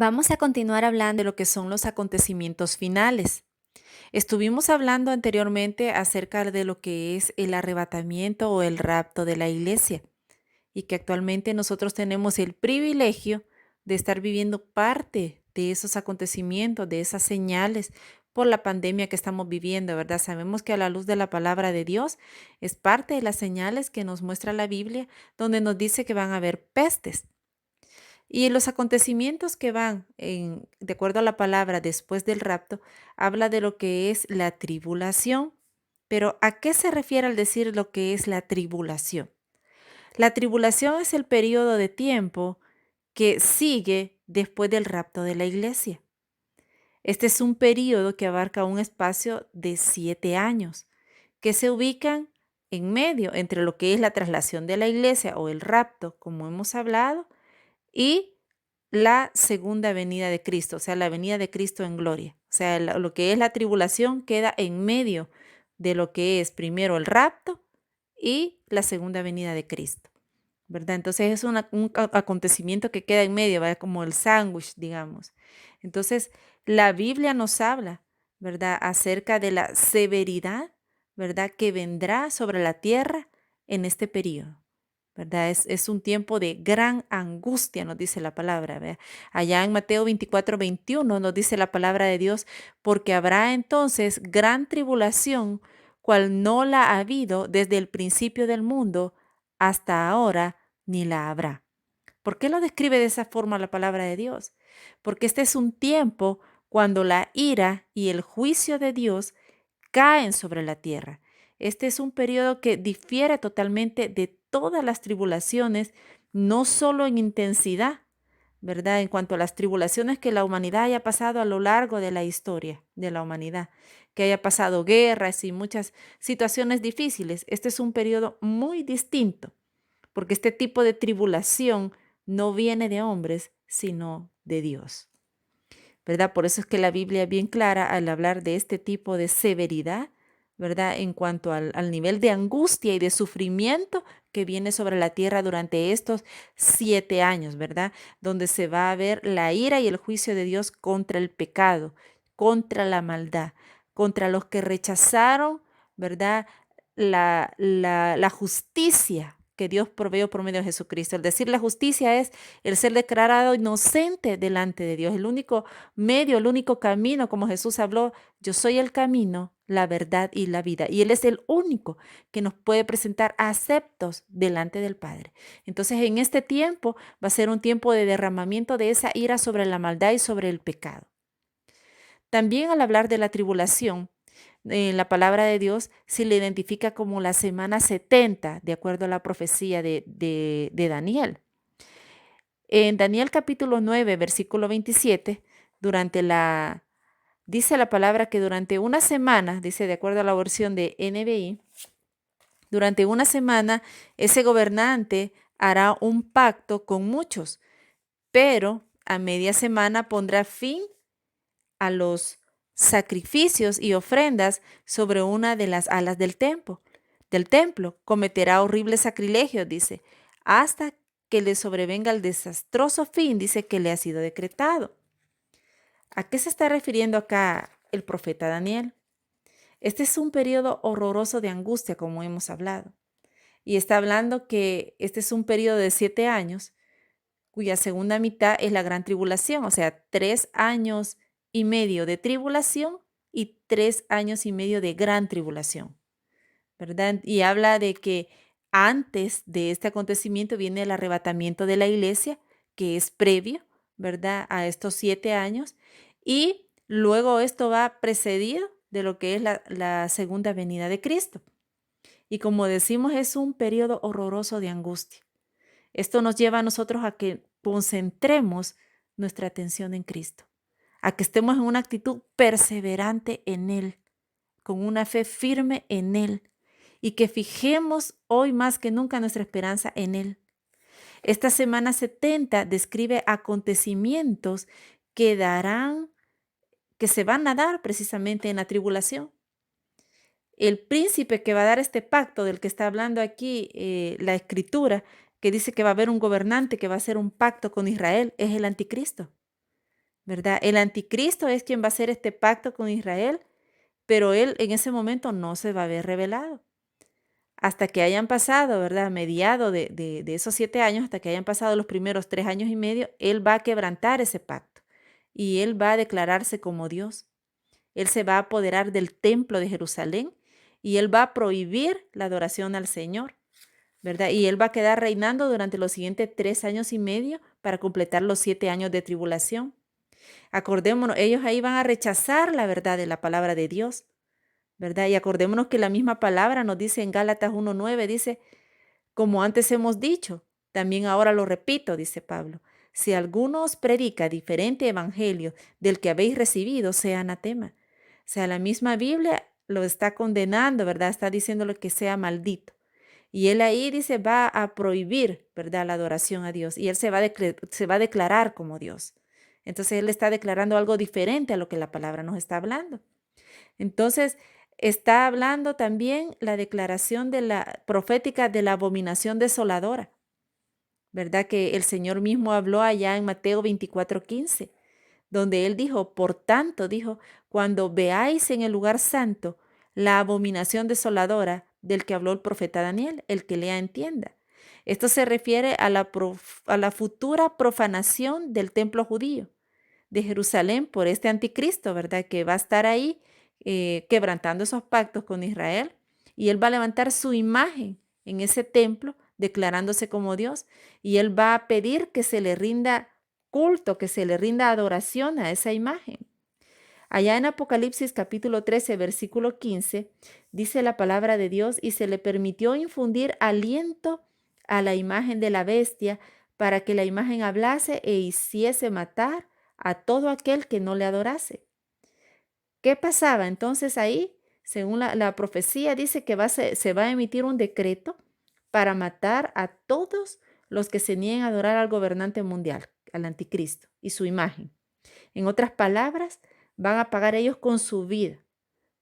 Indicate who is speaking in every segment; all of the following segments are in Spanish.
Speaker 1: Vamos a continuar hablando de lo que son los acontecimientos finales. Estuvimos hablando anteriormente acerca de lo que es el arrebatamiento o el rapto de la iglesia y que actualmente nosotros tenemos el privilegio de estar viviendo parte de esos acontecimientos, de esas señales por la pandemia que estamos viviendo, ¿verdad? Sabemos que a la luz de la palabra de Dios es parte de las señales que nos muestra la Biblia, donde nos dice que van a haber pestes. Y los acontecimientos que van, de acuerdo a la palabra, después del rapto, habla de lo que es la tribulación. Pero ¿a qué se refiere al decir lo que es la tribulación? La tribulación es el periodo de tiempo que sigue después del rapto de la iglesia. Este es un periodo que abarca un espacio de 7 años, que se ubican en medio entre lo que es la traslación de la iglesia o el rapto, como hemos hablado, y la segunda venida de Cristo, o sea, la venida de Cristo en gloria. O sea, lo que es la tribulación queda en medio de lo que es primero el rapto y la segunda venida de Cristo, ¿verdad? Entonces es acontecimiento que queda en medio, ¿verdad? Como el sándwich, digamos. Entonces, la Biblia nos habla, ¿verdad? Acerca de la severidad, ¿verdad? Que vendrá sobre la tierra en este periodo. ¿Verdad? Es un tiempo de gran angustia, nos dice la palabra. ¿Verdad? Allá en Mateo 24:21 nos dice la palabra de Dios, porque habrá entonces gran tribulación, cual no la ha habido desde el principio del mundo hasta ahora, ni la habrá. ¿Por qué lo describe de esa forma la palabra de Dios? Porque este es un tiempo cuando la ira y el juicio de Dios caen sobre la tierra. Este es un periodo que difiere totalmente de todas las tribulaciones, no solo en intensidad, ¿verdad? En cuanto a las tribulaciones que la humanidad haya pasado a lo largo de la historia de la humanidad, que haya pasado guerras y muchas situaciones difíciles. Este es un periodo muy distinto, porque este tipo de tribulación no viene de hombres, sino de Dios. ¿Verdad? Por eso es que la Biblia es bien clara al hablar de este tipo de severidad, ¿verdad? En cuanto al nivel de angustia y de sufrimiento que viene sobre la tierra durante estos 7 años, ¿verdad? Donde se va a ver la ira y el juicio de Dios contra el pecado, contra la maldad, contra los que rechazaron, ¿verdad? La justicia que Dios proveyó por medio de Jesucristo. El decir la justicia es el ser declarado inocente delante de Dios. El único medio, el único camino, como Jesús habló, yo soy el camino, la verdad y la vida. Y Él es el único que nos puede presentar aceptos delante del Padre. Entonces, en este tiempo va a ser un tiempo de derramamiento de esa ira sobre la maldad y sobre el pecado. También al hablar de la tribulación, en la palabra de Dios se le identifica como la semana 70, de acuerdo a la profecía de Daniel. En Daniel capítulo 9, versículo 27, durante la dice la palabra que durante una semana, dice de acuerdo a la versión de NBI, durante una semana ese gobernante hará un pacto con muchos, pero a media semana pondrá fin a los sacrificios y ofrendas sobre una de las alas del templo. Cometerá horribles sacrilegios, dice, hasta que le sobrevenga el desastroso fin, dice, que le ha sido decretado. ¿A qué se está refiriendo acá el profeta Daniel? Este es un periodo horroroso de angustia, como hemos hablado. Y está hablando que este es un periodo de 7 años, cuya segunda mitad es la gran tribulación, o sea, 3 años y medio de tribulación y 3 años y medio de gran tribulación, ¿verdad? Y habla de que antes de este acontecimiento viene el arrebatamiento de la iglesia, que es previo, ¿verdad? A estos 7 años. Y luego esto va precedido de lo que es la segunda venida de Cristo. Y como decimos, es un periodo horroroso de angustia. Esto nos lleva a nosotros a que concentremos nuestra atención en Cristo, a que estemos en una actitud perseverante en Él, con una fe firme en Él y que fijemos hoy más que nunca nuestra esperanza en Él. Esta semana 70 describe acontecimientos que darán, que se van a dar precisamente en la tribulación. El príncipe que va a dar este pacto del que está hablando aquí la escritura, que dice que va a haber un gobernante que va a hacer un pacto con Israel, es el anticristo. ¿verdad? El anticristo es quien va a hacer este pacto con Israel, pero él en ese momento no se va a ver revelado. Hasta que hayan pasado, ¿verdad? Mediado de esos 7 años, hasta que hayan pasado los primeros 3 años y medio, él va a quebrantar ese pacto y él va a declararse como Dios. Él se va a apoderar del templo de Jerusalén y él va a prohibir la adoración al Señor, ¿verdad? Y él va a quedar reinando durante los siguientes 3 años y medio para completar los 7 años de tribulación. Acordémonos, ellos ahí van a rechazar la verdad de la palabra de Dios, ¿verdad? Y acordémonos que la misma palabra nos dice en Gálatas 1:9, dice, como antes hemos dicho, también ahora lo repito, dice Pablo, si alguno os predica diferente evangelio del que habéis recibido, sea anatema. O sea, la misma Biblia lo está condenando, ¿verdad? Está diciéndole que sea maldito. Y él ahí dice, va a prohibir, ¿verdad? La adoración a Dios. Y él se va a declarar como Dios. Entonces él está declarando algo diferente a lo que la palabra nos está hablando. Entonces, está hablando también la declaración de la profética de la abominación desoladora, ¿verdad? Que el Señor mismo habló allá en Mateo 24:15, donde él dijo, por tanto, dijo, cuando veáis en el lugar santo la abominación desoladora del que habló el profeta Daniel, el que lea entienda. Esto se refiere a la futura profanación del templo judío de Jerusalén por este anticristo, ¿verdad? Que va a estar ahí quebrantando esos pactos con Israel y él va a levantar su imagen en ese templo declarándose como Dios y él va a pedir que se le rinda culto, que se le rinda adoración a esa imagen. Allá en Apocalipsis capítulo 13, versículo 15, dice la palabra de Dios y se le permitió infundir aliento a la imagen de la bestia para que la imagen hablase e hiciese matar a todo aquel que no le adorase. ¿Qué pasaba entonces ahí? Según la profecía dice que se va a emitir un decreto para matar a todos los que se nieguen a adorar al gobernante mundial, al anticristo y su imagen. En otras palabras, van a pagar ellos con su vida,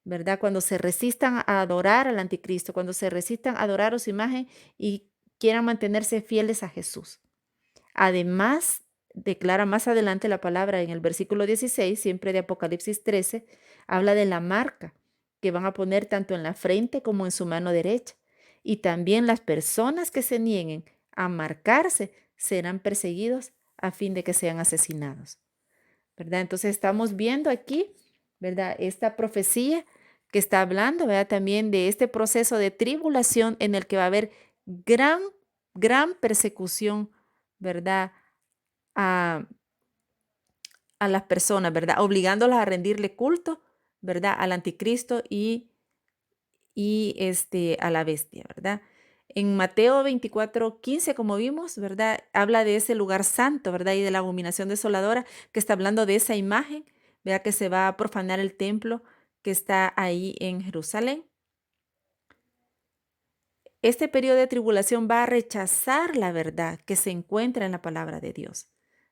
Speaker 1: ¿verdad? Cuando se resistan a adorar al anticristo, cuando se resistan a adorar a su imagen y quieran mantenerse fieles a Jesús. Además, declara más adelante la palabra en el versículo 16, siempre de Apocalipsis 13, habla de la marca que van a poner tanto en la frente como en su mano derecha. Y también las personas que se nieguen a marcarse serán perseguidos a fin de que sean asesinados, ¿verdad? Entonces estamos viendo aquí, ¿verdad? Esta profecía que está hablando, ¿verdad? También de este proceso de tribulación en el que va a haber gran, gran persecución, ¿verdad? A, a las personas, ¿verdad? Obligándolas a rendirle culto, ¿verdad? Al anticristo y a la bestia, ¿verdad? En Mateo 24:15, como vimos, ¿verdad? Habla de ese lugar santo, ¿verdad? Y de la abominación desoladora, que está hablando de esa imagen, ¿verdad? Que se va a profanar el templo que está ahí en Jerusalén. Este periodo de tribulación va a rechazar la verdad que se encuentra en la palabra de Dios,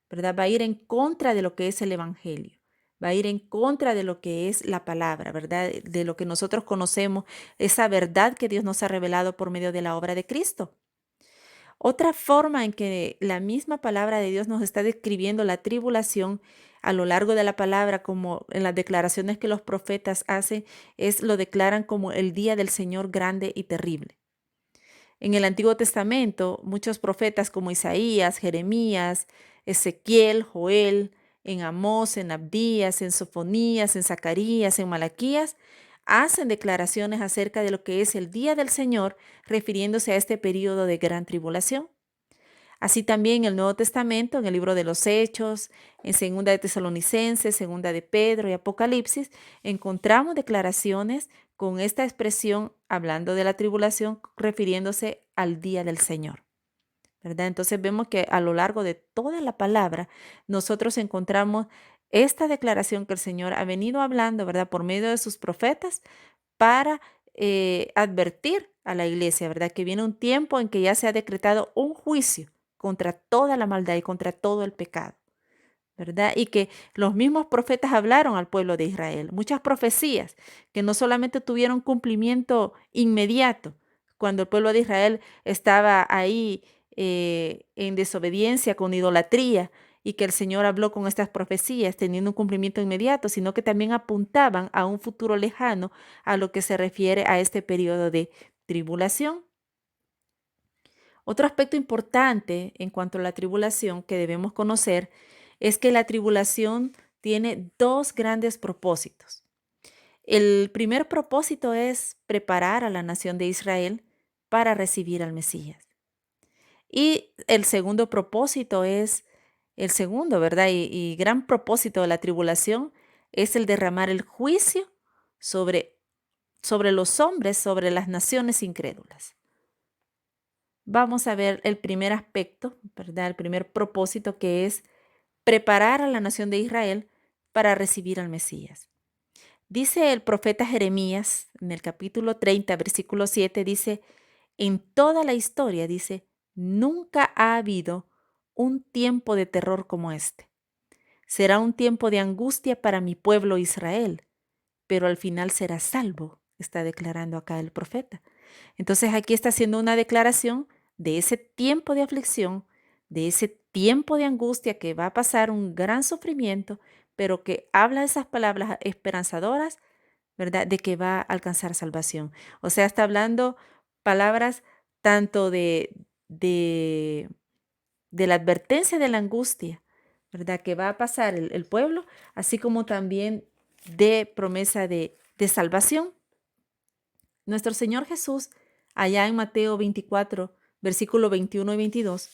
Speaker 1: ¿verdad? Va a ir en contra de lo que es el evangelio, va a ir en contra de lo que es la palabra, ¿verdad? De lo que nosotros conocemos, esa verdad que Dios nos ha revelado por medio de la obra de Cristo. Otra forma en que la misma palabra de Dios nos está describiendo la tribulación a lo largo de la palabra, como en las declaraciones que los profetas hacen, lo declaran como el día del Señor grande y terrible. En el Antiguo Testamento, muchos profetas como Isaías, Jeremías, Ezequiel, Joel, en Amós, en Abdías, en Sofonías, en Zacarías, en Malaquías, hacen declaraciones acerca de lo que es el día del Señor, refiriéndose a este periodo de gran tribulación. Así también en el Nuevo Testamento, en el libro de los Hechos, en Segunda de Tesalonicenses, Segunda de Pedro y Apocalipsis, encontramos declaraciones con esta expresión hablando de la tribulación, refiriéndose al día del Señor, ¿verdad? Entonces vemos que a lo largo de toda la palabra nosotros encontramos esta declaración que el Señor ha venido hablando, ¿verdad? Por medio de sus profetas para advertir a la iglesia, ¿verdad? Que viene un tiempo en que ya se ha decretado un juicio contra toda la maldad y contra todo el pecado, ¿verdad? Y que los mismos profetas hablaron al pueblo de Israel. Muchas profecías que no solamente tuvieron cumplimiento inmediato cuando el pueblo de Israel estaba ahí en desobediencia, con idolatría, y que el Señor habló con estas profecías teniendo un cumplimiento inmediato, sino que también apuntaban a un futuro lejano a lo que se refiere a este periodo de tribulación. Otro aspecto importante en cuanto a la tribulación que debemos conocer es que la tribulación tiene dos grandes propósitos. El primer propósito es preparar a la nación de Israel para recibir al Mesías. Y el segundo propósito es, el segundo, ¿verdad? Y gran propósito de la tribulación es el derramar el juicio sobre, sobre los hombres, sobre las naciones incrédulas. Vamos a ver el primer aspecto, ¿verdad? El primer propósito, que es preparar a la nación de Israel para recibir al Mesías. Dice el profeta Jeremías en el capítulo 30, versículo 7, dice, en toda la historia, dice, nunca ha habido un tiempo de terror como este. Será un tiempo de angustia para mi pueblo Israel, pero al final será salvo, está declarando acá el profeta. Entonces aquí está haciendo una declaración de ese tiempo de aflicción, de ese tiempo de angustia que va a pasar un gran sufrimiento, pero que habla esas palabras esperanzadoras, ¿verdad? De que va a alcanzar salvación. O sea, está hablando palabras tanto de la advertencia de la angustia, ¿verdad? Que va a pasar el pueblo, así como también de promesa de salvación. Nuestro Señor Jesús, allá en Mateo 24, versículo 21 y 22,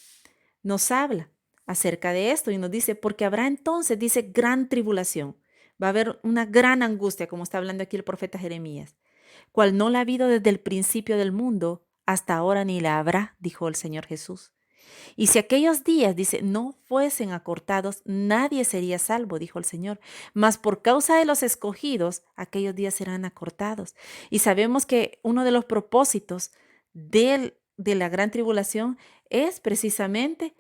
Speaker 1: nos habla acerca de esto y nos dice, porque habrá entonces, dice, gran tribulación. Va a haber una gran angustia, como está hablando aquí el profeta Jeremías, cual no la ha habido desde el principio del mundo hasta ahora ni la habrá, dijo el Señor Jesús. Y si aquellos días, dice, no fuesen acortados, nadie sería salvo, dijo el Señor. Mas por causa de los escogidos, aquellos días serán acortados. Y sabemos que uno de los propósitos de la gran tribulación es precisamente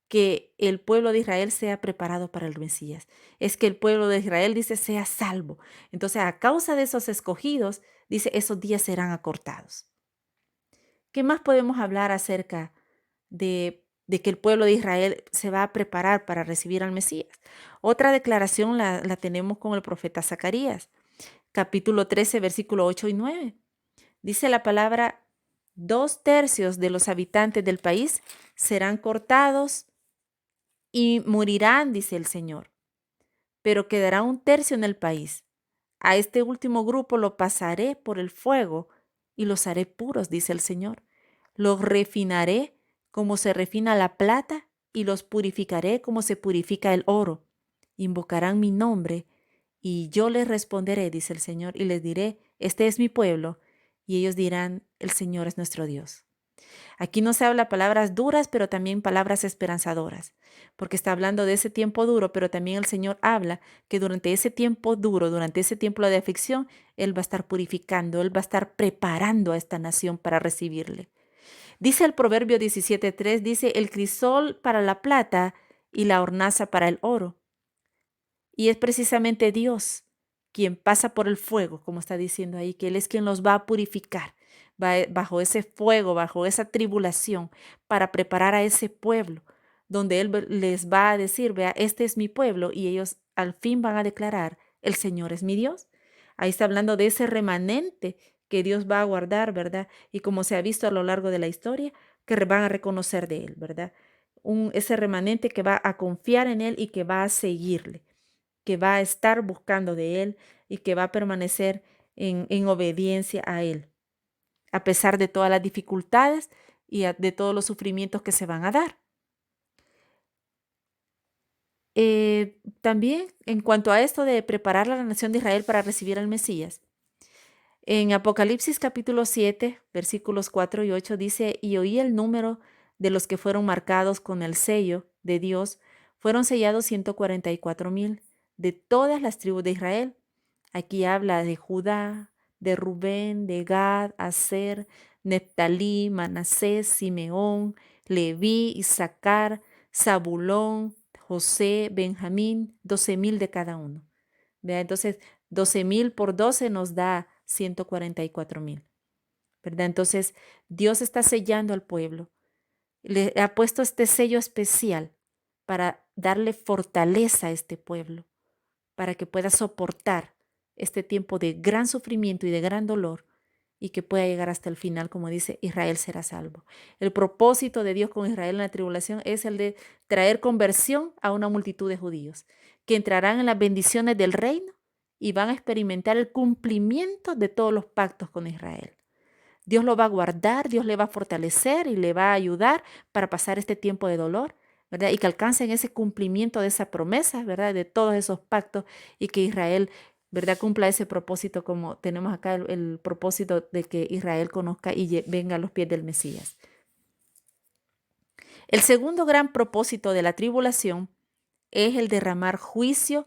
Speaker 1: que el pueblo de Israel sea preparado para el Mesías. Es que el pueblo de Israel, dice, sea salvo. Entonces, a causa de esos escogidos, dice, esos días serán acortados. ¿Qué más podemos hablar acerca de que el pueblo de Israel se va a preparar para recibir al Mesías? Otra declaración la tenemos con el profeta Zacarías, capítulo 13, versículo 8 y 9. Dice la palabra, 2/3 de los habitantes del país serán cortados y morirán, dice el Señor, pero quedará 1/3 en el país. A este último grupo lo pasaré por el fuego y los haré puros, dice el Señor. Los refinaré como se refina la plata y los purificaré como se purifica el oro. Invocarán mi nombre y yo les responderé, dice el Señor, y les diré, este es mi pueblo, y ellos dirán, el Señor es nuestro Dios. Aquí no se habla palabras duras, pero también palabras esperanzadoras, porque está hablando de ese tiempo duro, pero también el Señor habla que durante ese tiempo duro, durante ese tiempo de aflicción, Él va a estar purificando, Él va a estar preparando a esta nación para recibirle. Dice el Proverbio 17:3, dice, el crisol para la plata y la hornaza para el oro. Y es precisamente Dios quien pasa por el fuego, como está diciendo ahí, que Él es quien los va a purificar bajo ese fuego, bajo esa tribulación, para preparar a ese pueblo, donde Él les va a decir, vea, este es mi pueblo, y ellos al fin van a declarar, el Señor es mi Dios. Ahí está hablando de ese remanente que Dios va a guardar, ¿verdad? Y como se ha visto a lo largo de la historia, que van a reconocer de Él, ¿verdad? Ese remanente que va a confiar en Él y que va a seguirle, que va a estar buscando de Él y que va a permanecer en obediencia a Él, a pesar de todas las dificultades y de todos los sufrimientos que se van a dar. También en cuanto a esto de preparar a la nación de Israel para recibir al Mesías, en Apocalipsis capítulo 7, versículos 4 y 8 dice, y oí el número de los que fueron marcados con el sello de Dios, fueron sellados 144,000 de todas las tribus de Israel. Aquí habla de Judá, de Rubén, de Gad, Aser, Neftalí, Manasés, Simeón, Leví, Isaacar, Zabulón, José, Benjamín, 12,000 de cada uno. ¿Vea? Entonces, 12,000 por 12 nos da 144,000, ¿verdad? Entonces, Dios está sellando al pueblo. Le ha puesto este sello especial para darle fortaleza a este pueblo, para que pueda soportar este tiempo de gran sufrimiento y de gran dolor y que pueda llegar hasta el final, como dice, Israel será salvo. El propósito de Dios con Israel en la tribulación es el de traer conversión a una multitud de judíos, que entrarán en las bendiciones del reino y van a experimentar el cumplimiento de todos los pactos con Israel. Dios lo va a guardar, Dios le va a fortalecer y le va a ayudar para pasar este tiempo de dolor, ¿verdad? Y que alcancen ese cumplimiento de esa promesa, ¿verdad? De todos esos pactos y que Israel, ¿verdad? Cumpla ese propósito como tenemos acá el propósito de que Israel conozca y venga a los pies del Mesías. El segundo gran propósito de la tribulación es el derramar juicio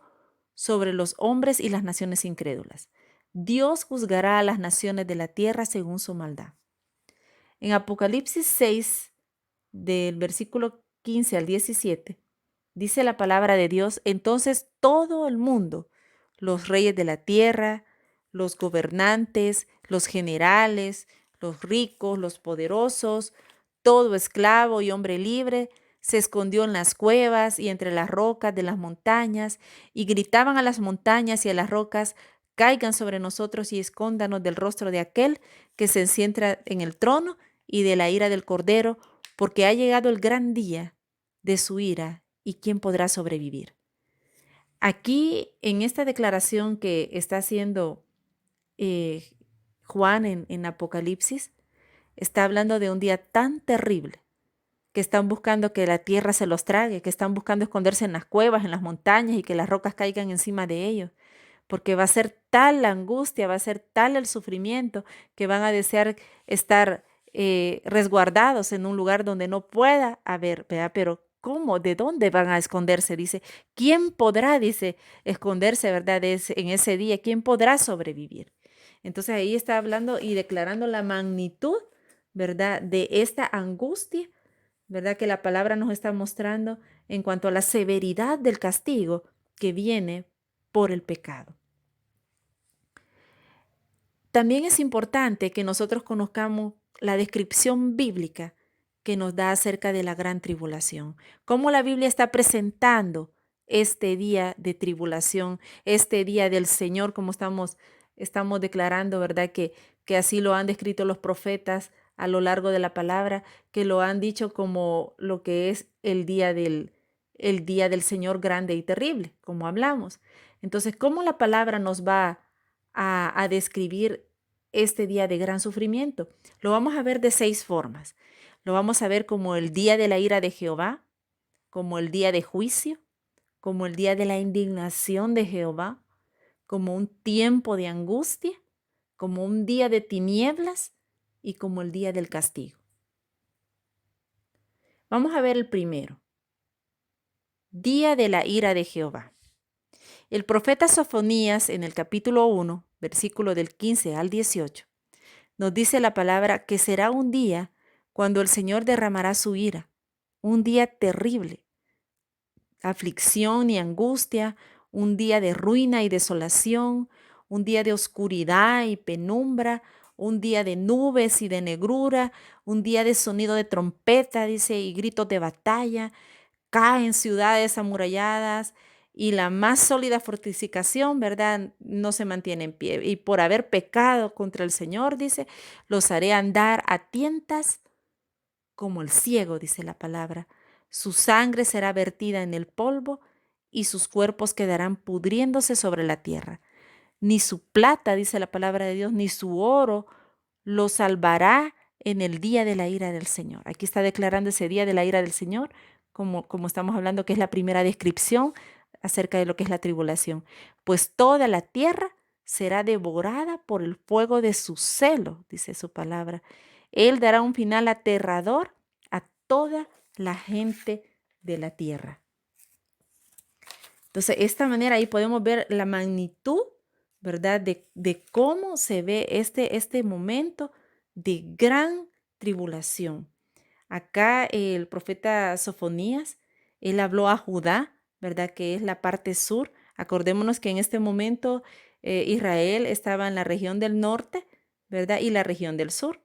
Speaker 1: sobre los hombres y las naciones incrédulas. Dios juzgará a las naciones de la tierra según su maldad. En Apocalipsis 6, del versículo 15 al 17, dice la palabra de Dios: entonces todo el mundo, los reyes de la tierra, los gobernantes, los generales, los ricos, los poderosos, todo esclavo y hombre libre, se escondió en las cuevas y entre las rocas de las montañas, y gritaban a las montañas y a las rocas: caigan sobre nosotros y escóndanos del rostro de aquel que se sienta en el trono y de la ira del Cordero, porque ha llegado el gran día de su ira, y quién podrá sobrevivir. Aquí, en esta declaración que está haciendo eh, Juan en Apocalipsis, está hablando de un día tan terrible que están buscando que la tierra se los trague, que están buscando esconderse en las cuevas, en las montañas y que las rocas caigan encima de ellos, porque va a ser tal la angustia, va a ser tal el sufrimiento que van a desear estar resguardados en un lugar donde no pueda haber, ¿verdad? Pero ¿cómo? ¿De dónde van a esconderse? Dice, ¿quién podrá, dice, esconderse, ¿verdad? En ese día, ¿quién podrá sobrevivir? Entonces ahí está hablando y declarando la magnitud, ¿verdad? De esta angustia, ¿verdad? Que la palabra nos está mostrando en cuanto a la severidad del castigo que viene por el pecado. También es importante que nosotros conozcamos la descripción bíblica que nos da acerca de la gran tribulación. Cómo la Biblia está presentando este día de tribulación, este día del Señor, como estamos declarando, ¿verdad? Que así lo han descrito los profetas a lo largo de la palabra, que lo han dicho como lo que es el día del Señor grande y terrible, como hablamos. Entonces, ¿cómo la palabra nos va a describir este día de gran sufrimiento? Lo vamos a ver de 6 formas. Lo vamos a ver como el día de la ira de Jehová, como el día de juicio, como el día de la indignación de Jehová, como un tiempo de angustia, como un día de tinieblas y como el día del castigo. Vamos a ver el primero. Día de la ira de Jehová. El profeta Sofonías en el capítulo 1, versículo del 15 al 18, nos dice la palabra que será un día cuando el Señor derramará su ira, un día terrible, aflicción y angustia, un día de ruina y desolación, un día de oscuridad y penumbra, un día de nubes y de negrura, un día de sonido de trompeta, dice, y gritos de batalla. Caen ciudades amuralladas y la más sólida fortificación, ¿verdad? No se mantiene en pie. Y por haber pecado contra el Señor, dice, los haré andar a tientas como el ciego, dice la palabra. Su sangre será vertida en el polvo y sus cuerpos quedarán pudriéndose sobre la tierra. Ni su plata, dice la palabra de Dios, ni su oro lo salvará en el día de la ira del Señor. Aquí está declarando ese día de la ira del Señor, como estamos hablando, que es la primera descripción acerca de lo que es la tribulación. Pues toda la tierra será devorada por el fuego de su celo, dice su palabra. Él dará un final aterrador a toda la gente de la tierra. Entonces, de esta manera ahí podemos ver la magnitud, ¿verdad? De cómo se ve este momento de gran tribulación. Acá el profeta Sofonías, él habló a Judá, ¿verdad? Que es la parte sur. Acordémonos que en este momento Israel estaba en la región del norte, ¿verdad? Y la región del sur.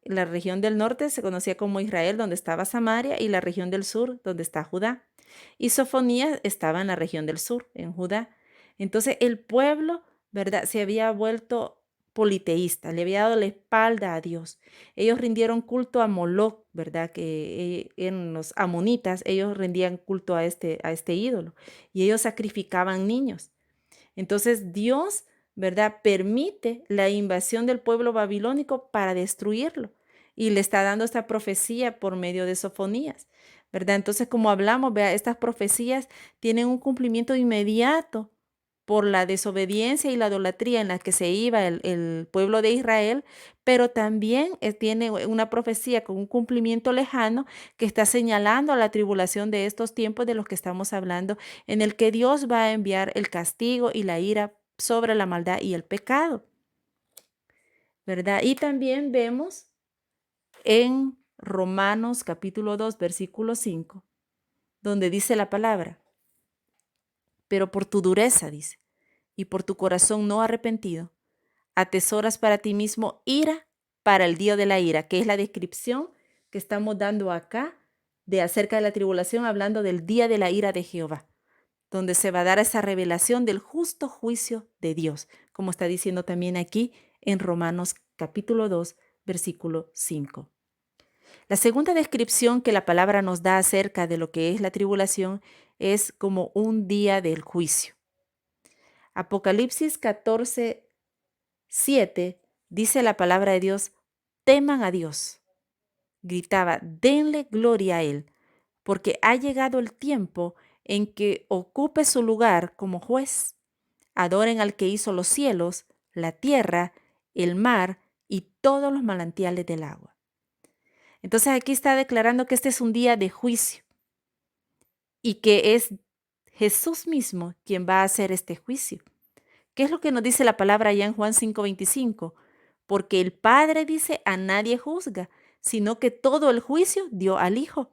Speaker 1: La región del norte se conocía como Israel, donde estaba Samaria, y la región del sur, donde está Judá. Y Sofonías estaba en la región del sur, en Judá. Entonces el pueblo, ¿verdad?, se había vuelto politeísta, le había dado la espalda a Dios. Ellos rindieron culto a Moloc, ¿verdad? Que en los amonitas, ellos rendían culto a este ídolo y ellos sacrificaban niños. Entonces Dios, ¿verdad?, permite la invasión del pueblo babilónico para destruirlo. Y le está dando esta profecía por medio de Sofonías, ¿verdad? Entonces, como hablamos, vea, estas profecías tienen un cumplimiento inmediato por la desobediencia y la idolatría en la que se iba el pueblo de Israel, pero también tiene una profecía con un cumplimiento lejano que está señalando a la tribulación de estos tiempos de los que estamos hablando, en el que Dios va a enviar el castigo y la ira sobre la maldad y el pecado, ¿verdad? Y también vemos en Romanos capítulo 2 versículo 5 donde dice la palabra, pero por tu dureza, dice, y por tu corazón no arrepentido, atesoras para ti mismo ira para el día de la ira, que es la descripción que estamos dando acá de acerca de la tribulación, hablando del día de la ira de Jehová, donde se va a dar esa revelación del justo juicio de Dios, como está diciendo también aquí en Romanos capítulo 2, versículo 5. La segunda descripción que la palabra nos da acerca de lo que es la tribulación es como un día del juicio. Apocalipsis 14:7 dice la palabra de Dios, teman a Dios. Gritaba, denle gloria a Él, porque ha llegado el tiempo en que ocupe su lugar como juez. Adoren al que hizo los cielos, la tierra, el mar y todos los manantiales del agua. Entonces aquí está declarando que este es un día de juicio y que es Jesús mismo quien va a hacer este juicio. ¿Qué es lo que nos dice la palabra allá en Juan 5:25? Porque el Padre dice, a nadie juzga, sino que todo el juicio dio al Hijo.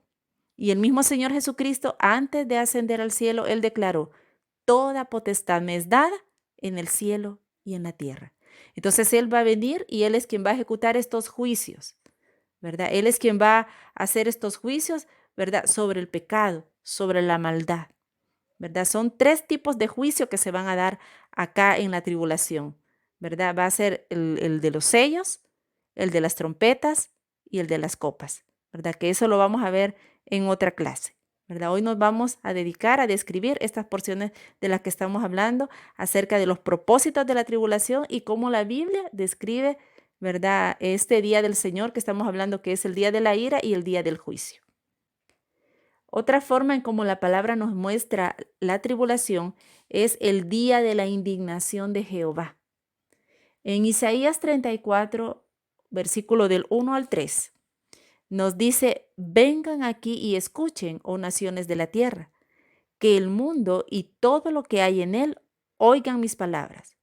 Speaker 1: Y el mismo Señor Jesucristo, antes de ascender al cielo, Él declaró, toda potestad me es dada en el cielo y en la tierra. Entonces Él va a venir y Él es quien va a ejecutar estos juicios, ¿verdad? Él es quien va a hacer estos juicios, ¿verdad? Sobre el pecado, sobre la maldad, ¿verdad? Son tres tipos de juicio que se van a dar acá en la tribulación, ¿verdad? Va a ser el de los sellos, el de las trompetas y el de las copas, ¿verdad? Que eso lo vamos a ver en otra clase, ¿verdad? Hoy nos vamos a dedicar a describir estas porciones de las que estamos hablando acerca de los propósitos de la tribulación y cómo la Biblia describe, ¿verdad? Este día del Señor que estamos hablando, que es el día de la ira y el día del juicio. Otra forma en cómo la palabra nos muestra la tribulación es el día de la indignación de Jehová. En Isaías 34, versículo del 1 al 3, nos dice, vengan aquí y escuchen, oh naciones de la tierra, que el mundo y todo lo que hay en él oigan mis palabras.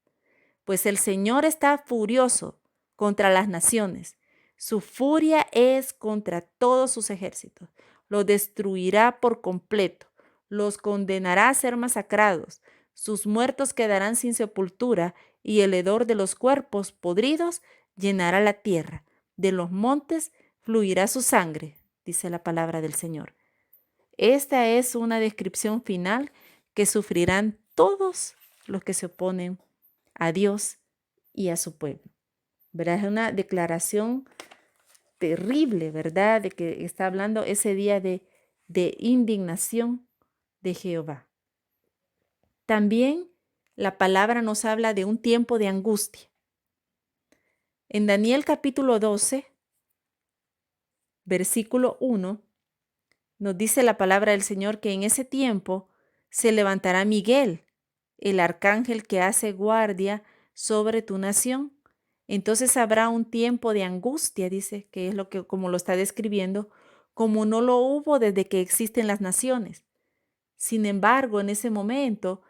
Speaker 1: Pues el Señor está furioso contra las naciones. Su furia es contra todos sus ejércitos. Los destruirá por completo. Los condenará a ser masacrados. Sus muertos quedarán sin sepultura y el hedor de los cuerpos podridos llenará la tierra. De los montes fluirá su sangre, dice la palabra del Señor. Esta es una descripción final que sufrirán todos los que se oponen a Dios y a su pueblo, ¿verdad? Es una declaración terrible, ¿verdad? De que está hablando ese día de indignación de Jehová. También la palabra nos habla de un tiempo de angustia. En Daniel capítulo 12, versículo 1, nos dice la palabra del Señor que en ese tiempo se levantará Miguel, el arcángel que hace guardia sobre tu nación. Entonces habrá un tiempo de angustia, dice, que es lo que, como lo está describiendo, como no lo hubo desde que existen las naciones. Sin embargo, en ese momento,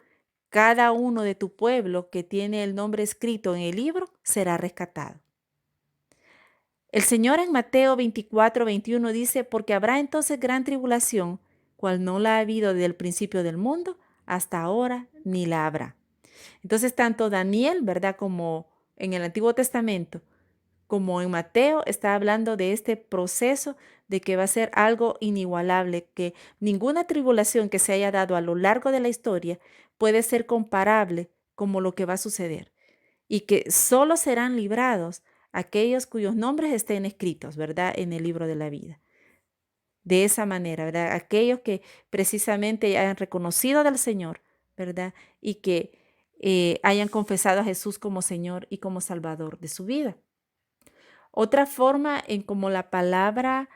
Speaker 1: cada uno de tu pueblo que tiene el nombre escrito en el libro será rescatado. El Señor en Mateo 24:21 dice, porque habrá entonces gran tribulación, cual no la ha habido desde el principio del mundo hasta ahora, ni la habrá. Entonces, tanto Daniel, ¿verdad?, como en el Antiguo Testamento, como en Mateo, está hablando de este proceso de que va a ser algo inigualable, que ninguna tribulación que se haya dado a lo largo de la historia puede ser comparable como lo que va a suceder, y que solo serán librados aquellos cuyos nombres estén escritos, ¿verdad?, en el libro de la vida. De esa manera, ¿verdad? Aquellos que precisamente hayan reconocido del Señor, ¿verdad? Y que hayan confesado a Jesús como Señor y como Salvador de su vida. Otra forma en como la palabra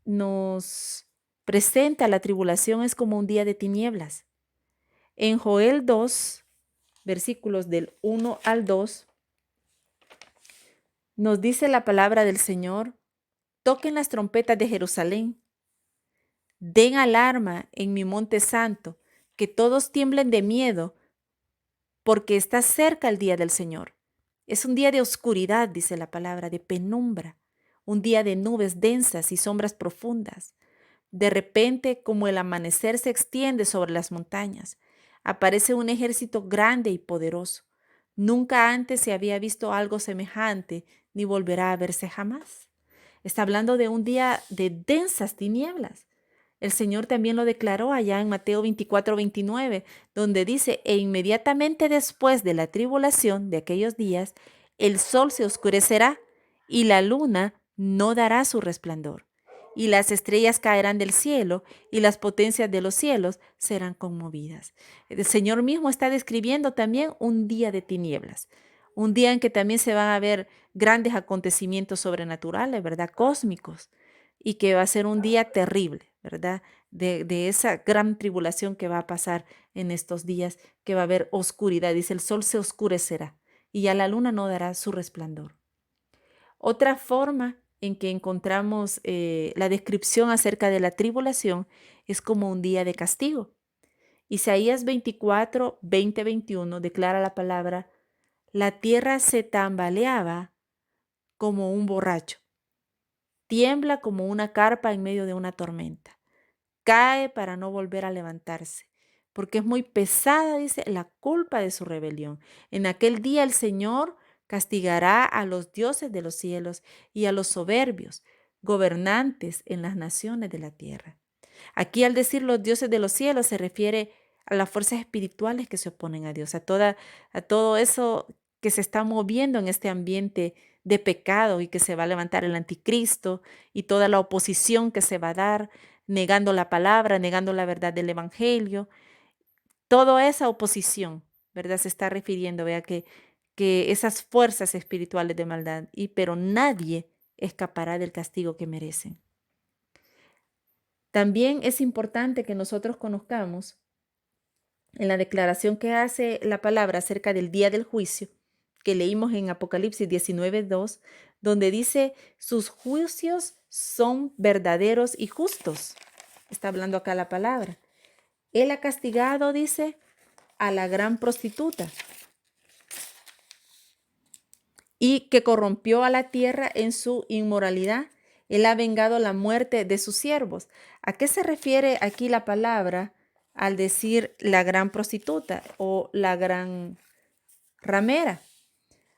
Speaker 1: nos presenta la tribulación es como un día de tinieblas. En Joel 2, versículos del 1 al 2, nos dice la palabra del Señor: toquen las trompetas de Jerusalén, den alarma en mi monte santo, que todos tiemblen de miedo, porque está cerca el día del Señor. Es un día de oscuridad, dice la palabra, de penumbra, un día de nubes densas y sombras profundas. De repente, como el amanecer se extiende sobre las montañas, aparece un ejército grande y poderoso. Nunca antes se había visto algo semejante, ni volverá a verse jamás. Está hablando de un día de densas tinieblas. El Señor también lo declaró allá en Mateo 24:29, donde dice: e inmediatamente después de la tribulación de aquellos días, el sol se oscurecerá y la luna no dará su resplandor, y las estrellas caerán del cielo y las potencias de los cielos serán conmovidas. El Señor mismo está describiendo también un día de tinieblas, un día en que también se van a ver grandes acontecimientos sobrenaturales, ¿verdad? Cósmicos, y que va a ser un día terrible, ¿verdad? De esa gran tribulación que va a pasar en estos días, que va a haber oscuridad. Dice, el sol se oscurecerá y ya la luna no dará su resplandor. Otra forma en que encontramos la descripción acerca de la tribulación es como un día de castigo. Isaías 24, 20, 21 declara la palabra: la tierra se tambaleaba como un borracho, tiembla como una carpa en medio de una tormenta, cae para no volver a levantarse, porque es muy pesada, dice, la culpa de su rebelión. En aquel día el Señor castigará a los dioses de los cielos y a los soberbios, gobernantes en las naciones de la tierra. Aquí, al decir los dioses de los cielos, se refiere a las fuerzas espirituales que se oponen a Dios, a todo eso que se está moviendo en este ambiente de pecado y que se va a levantar el anticristo y toda la oposición que se va a dar, negando la palabra, negando la verdad del evangelio. Toda esa oposición, ¿verdad? Se está refiriendo, vea, que esas fuerzas espirituales de maldad, pero nadie escapará del castigo que merecen. También es importante que nosotros conozcamos en la declaración que hace la palabra acerca del día del juicio, que leímos en Apocalipsis 19:2, donde dice: sus juicios son verdaderos y justos. Está hablando acá la palabra. Él ha castigado, dice, a la gran prostituta y que corrompió a la tierra en su inmoralidad. Él ha vengado la muerte de sus siervos. ¿A qué se refiere aquí la palabra al decir la gran prostituta o la gran ramera?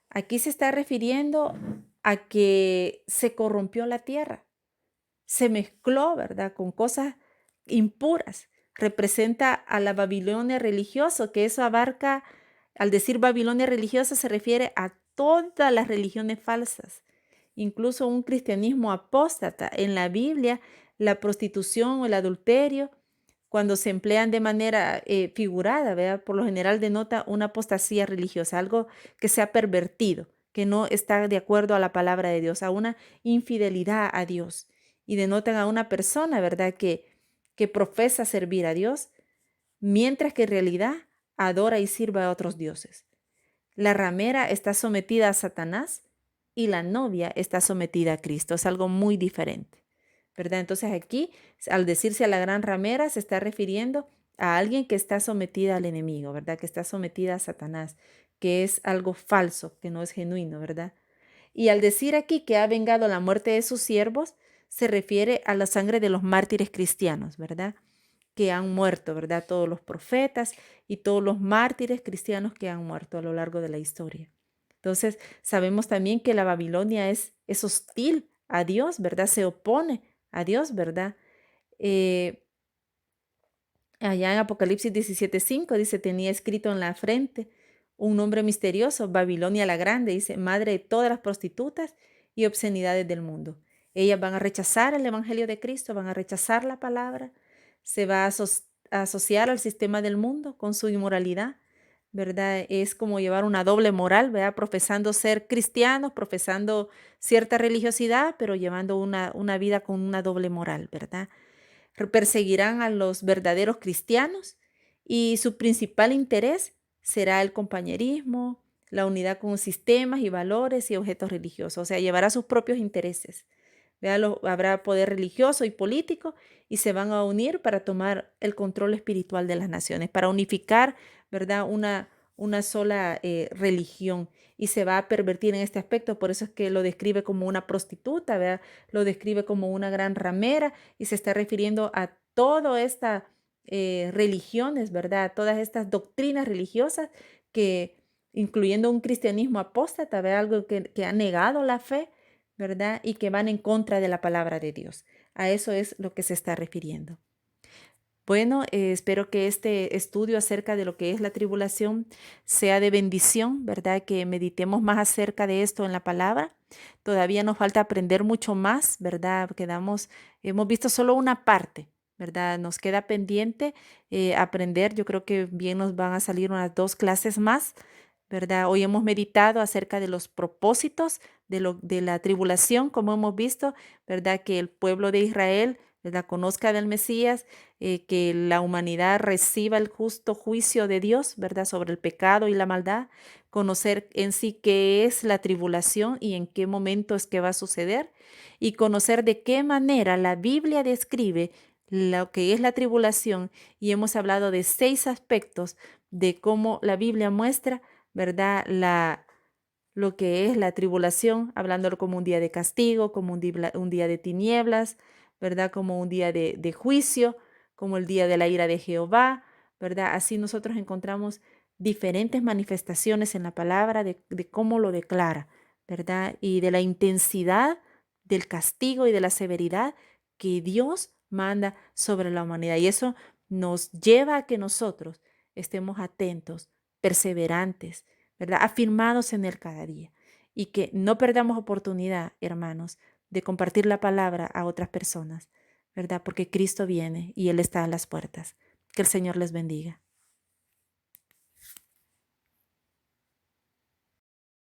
Speaker 1: Aquí se está refiriendo a que se corrompió la tierra, se mezcló, ¿verdad?, con cosas impuras. Representa a la Babilonia religiosa, que eso abarca, al decir Babilonia religiosa, se refiere a todas las religiones falsas, incluso un cristianismo apóstata. En la Biblia, la prostitución o el adulterio, cuando se emplean de manera figurada, ¿verdad?, por lo general denota una apostasía religiosa, algo que se ha pervertido, que no está de acuerdo a la palabra de Dios, a una infidelidad a Dios. Y denotan a una persona, ¿verdad?, que profesa servir a Dios, mientras que en realidad adora y sirve a otros dioses. La ramera está sometida a Satanás y la novia está sometida a Cristo. Es algo muy diferente, ¿verdad? Entonces aquí, al decirse a la gran ramera, se está refiriendo a alguien que está sometida al enemigo, ¿verdad? Que está sometida a Satanás, que es algo falso, que no es genuino, ¿verdad? Y al decir aquí que ha vengado la muerte de sus siervos, se refiere a la sangre de los mártires cristianos, ¿verdad?, que han muerto, ¿verdad? Todos los profetas y todos los mártires cristianos que han muerto a lo largo de la historia. Entonces, sabemos también que la Babilonia es hostil a Dios, ¿verdad? Se opone a Dios, ¿verdad? Eh, Allá en Apocalipsis 17:5 dice, tenía escrito en la frente un nombre misterioso, Babilonia la Grande, dice, madre de todas las prostitutas y obscenidades del mundo. Ellas van a rechazar el Evangelio de Cristo, van a rechazar la palabra, se va a asociar al sistema del mundo con su inmoralidad, ¿verdad? Es como llevar una doble moral, ¿verdad? Profesando ser cristianos, profesando cierta religiosidad, pero llevando una vida con una doble moral, ¿verdad? Perseguirán a los verdaderos cristianos y su principal interés será el compañerismo, la unidad con sistemas y valores y objetos religiosos, o sea, llevará sus propios intereses. Habrá poder religioso y político y se van a unir para tomar el control espiritual de las naciones, para unificar, ¿verdad? Una sola religión y se va a pervertir en este aspecto. Por eso es que lo describe como una prostituta, ¿verdad? Lo describe como una gran ramera y se está refiriendo a todas estas religiones, ¿verdad? Todas estas doctrinas religiosas que, incluyendo un cristianismo apóstata, ¿verdad? Algo que ha negado la fe, ¿verdad? Y que van en contra de la palabra de Dios. A eso es lo que se está refiriendo. Bueno, espero que este estudio acerca de lo que es la tribulación sea de bendición, ¿verdad? Que meditemos más acerca de esto en la palabra. Todavía nos falta aprender mucho más, ¿verdad? Hemos visto solo una parte, ¿verdad? Nos queda pendiente aprender. Yo creo que bien nos van a salir unas 2 clases más, ¿verdad? Hoy hemos meditado acerca de los propósitos de la tribulación, como hemos visto, ¿verdad? Que el pueblo de Israel, ¿verdad? Conozca del Mesías, que la humanidad reciba el justo juicio de Dios, ¿verdad? Sobre el pecado y la maldad, conocer en sí qué es la tribulación y en qué momento es que va a suceder, y conocer de qué manera la Biblia describe lo que es la tribulación, y hemos hablado de 6 aspectos de cómo la Biblia muestra, ¿verdad? Lo que es la tribulación, hablándolo como un día de castigo, como un día de tinieblas, ¿verdad? Como un día de juicio, como el día de la ira de Jehová, ¿verdad? Así nosotros encontramos diferentes manifestaciones en la palabra de cómo lo declara, ¿verdad? Y de la intensidad del castigo y de la severidad que Dios manda sobre la humanidad. Y eso nos lleva a que nosotros estemos atentos, perseverantes, ¿verdad? Afirmados en Él cada día. Y que no perdamos oportunidad, hermanos, de compartir la palabra a otras personas, ¿verdad? Porque Cristo viene y Él está a las puertas. Que el Señor les bendiga.